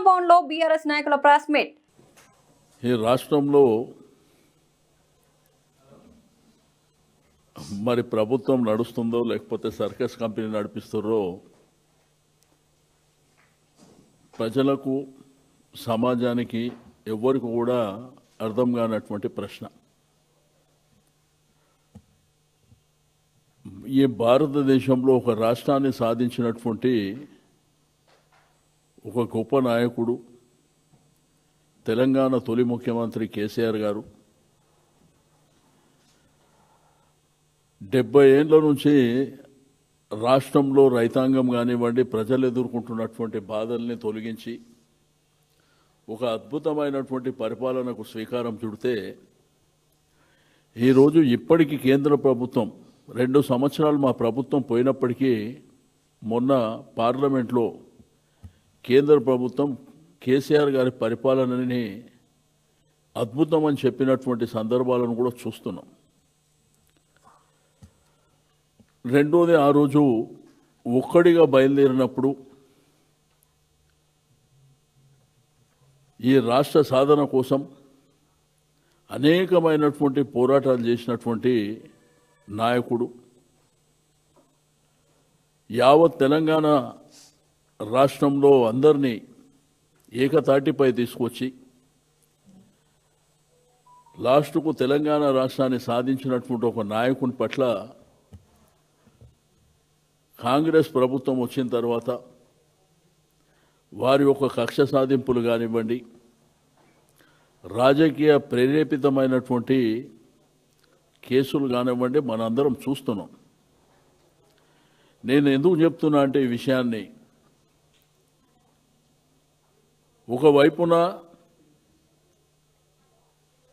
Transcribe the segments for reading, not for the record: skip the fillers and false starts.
భవన్లో బీఆర్ఎస్ నాయకుల press meet. ఈ రాష్ట్రంలో మరి ప్రభుత్వం నడుస్తుందో లేకపోతే సర్కస్ కంపెనీ నడిపిస్తారో ప్రజలకు సమాజానికి ఎవరికి కూడా అర్థం కానటువంటి ప్రశ్న. ఈ భారతదేశంలో ఒక రాష్ట్రాన్ని సాధించినటువంటి ఒక గొప్ప నాయకుడు తెలంగాణ తొలి ముఖ్యమంత్రి కేసీఆర్ గారు 70 ఏళ్ల నుంచి రాష్ట్రంలో రైతాంగం కానివ్వండి ప్రజలు ఎదుర్కొంటున్నటువంటి బాధల్ని తొలగించి ఒక అద్భుతమైనటువంటి పరిపాలనకు శ్రీకారం చుడితే ఈరోజు ఇప్పటికీ కేంద్ర ప్రభుత్వం 2 సంవత్సరాలు మా ప్రభుత్వం పోయినప్పటికీ మొన్న పార్లమెంట్లో కేంద్ర ప్రభుత్వం కేసీఆర్ గారి పరిపాలనని అద్భుతం అని చెప్పినటువంటి సందర్భాలను కూడా చూస్తున్నాం. రెండోది, ఆ రోజు ఒక్కడిగా బయలుదేరినప్పుడు ఈ రాష్ట్ర సాధన కోసం అనేకమైనటువంటి పోరాటాలు చేసినటువంటి నాయకుడు, యావత్ తెలంగాణ రాష్ట్రంలో అందరినీ ఏకతాటిపై తీసుకొచ్చి లాస్ట్కు తెలంగాణ రాష్ట్రాన్ని సాధించినటువంటి ఒక నాయకుని పట్ల కాంగ్రెస్ ప్రభుత్వం వచ్చిన తర్వాత వారి యొక్క కక్ష సాధింపులు కానివ్వండి, రాజకీయ ప్రేరేపితమైనటువంటి కేసులు కానివ్వండి మనందరం చూస్తున్నాం. నేను ఎందుకు చెప్తున్నా అంటే ఈ విషయాన్ని, ఒకవైపున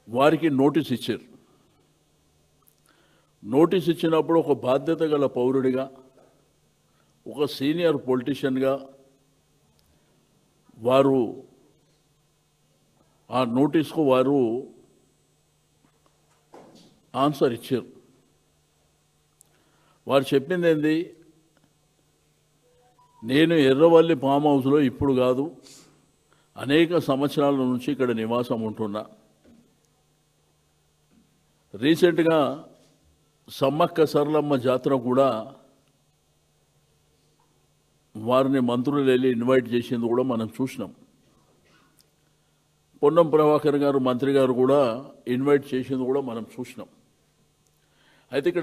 వారికి నోటీస్ ఇచ్చారు. నోటీస్ ఇచ్చినప్పుడు ఒక బాధ్యత గల పౌరుడిగా, ఒక సీనియర్ పొలిటీషియన్గా వారు ఆ నోటీస్కు వారు ఆన్సర్ ఇచ్చారు. వారు చెప్పింది ఏంది, నేను ఎర్రవల్లి ఫామ్ హౌస్లో ఇప్పుడు కాదు అనేక సంవత్సరాల నుంచి ఇక్కడ నివాసం ఉంటున్నా. రీసెంట్గా సమ్మక్క సరళమ్మ జాతర కూడా వారిని మంత్రులు వెళ్ళి ఇన్వైట్ చేసింది కూడా మనం చూసినాం. పొన్నం ప్రభాకర్ గారు మంత్రి గారు కూడా ఇన్వైట్ చేసింది కూడా మనం చూసినాం. అయితే ఇక్కడ